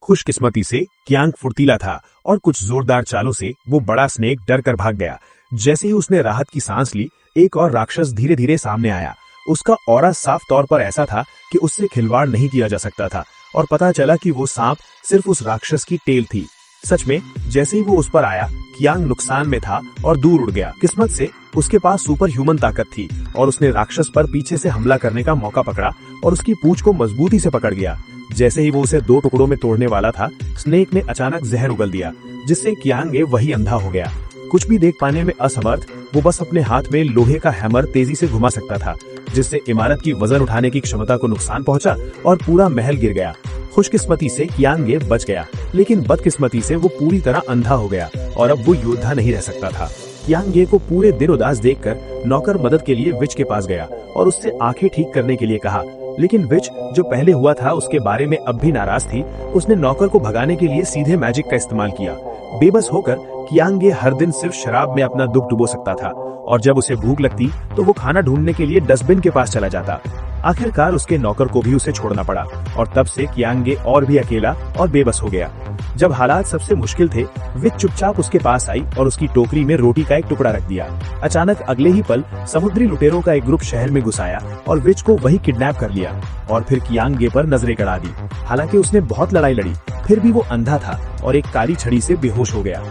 खुशकिस्मती से कियांग फुर्तीला था और कुछ जोरदार चालों से वो बड़ा स्नेक डर कर भाग गया। जैसे ही उसने राहत की सांस ली, एक और राक्षस धीरे धीरे सामने आया। उसका ऑरा साफ तौर पर ऐसा था कि उससे खिलवाड़ नहीं किया जा सकता था और पता चला कि वो सांप सिर्फ उस राक्षस की टेल थी। सच में जैसे ही वो उस पर आया, कियांग नुकसान में था और दूर उड़ गया। किस्मत से उसके पास सुपर ह्यूमन ताकत थी और उसने राक्षस पर पीछे से हमला करने का मौका पकड़ा और उसकी पूंछ को मजबूती से पकड़ गया। जैसे ही वो उसे दो टुकड़ों में तोड़ने वाला था, स्नेक ने अचानक जहर उगल दिया, जिससे कियांग वही अंधा हो गया। कुछ भी देख पाने में असमर्थ, वो बस अपने हाथ में लोहे का हैमर तेजी से घुमा सकता था, जिससे इमारत की वजन उठाने की क्षमता को नुकसान पहुंचा और पूरा महल गिर गया। खुशकिस्मती से कियांग बच गया, लेकिन बदकिस्मती से वो पूरी तरह अंधा हो गया और अब वो योद्धा नहीं रह सकता था। कियांग को पूरे दिन उदास देखकर नौकर मदद के लिए विच के पास गया और उससे आंखें ठीक करने के लिए कहा, लेकिन विच जो पहले हुआ था उसके बारे में अब भी नाराज थी। उसने नौकर को भगाने के लिए सीधे मैजिक का इस्तेमाल किया। बेबस होकर कियांग हर दिन सिर्फ शराब में अपना दुख डुबो सकता था और जब उसे भूख लगती तो वो खाना ढूंढने के लिए डस्टबिन के पास चला जाता। आखिरकार उसके नौकर को भी उसे छोड़ना पड़ा और तब से कियांग और भी अकेला और बेबस हो गया। जब हालात सबसे मुश्किल थे, विच चुपचाप उसके पास आई और उसकी टोकरी में रोटी का एक टुकड़ा रख दिया। अचानक अगले ही पल समुद्री लुटेरों का एक ग्रुप शहर में घुस आया और विच को वही किडनैप कर लिया और फिर कियांग पर नजरें गड़ा दी। हालांकि उसने बहुत लड़ाई लड़ी, फिर भी वो अंधा था और एक काली छड़ी से बेहोश हो गया।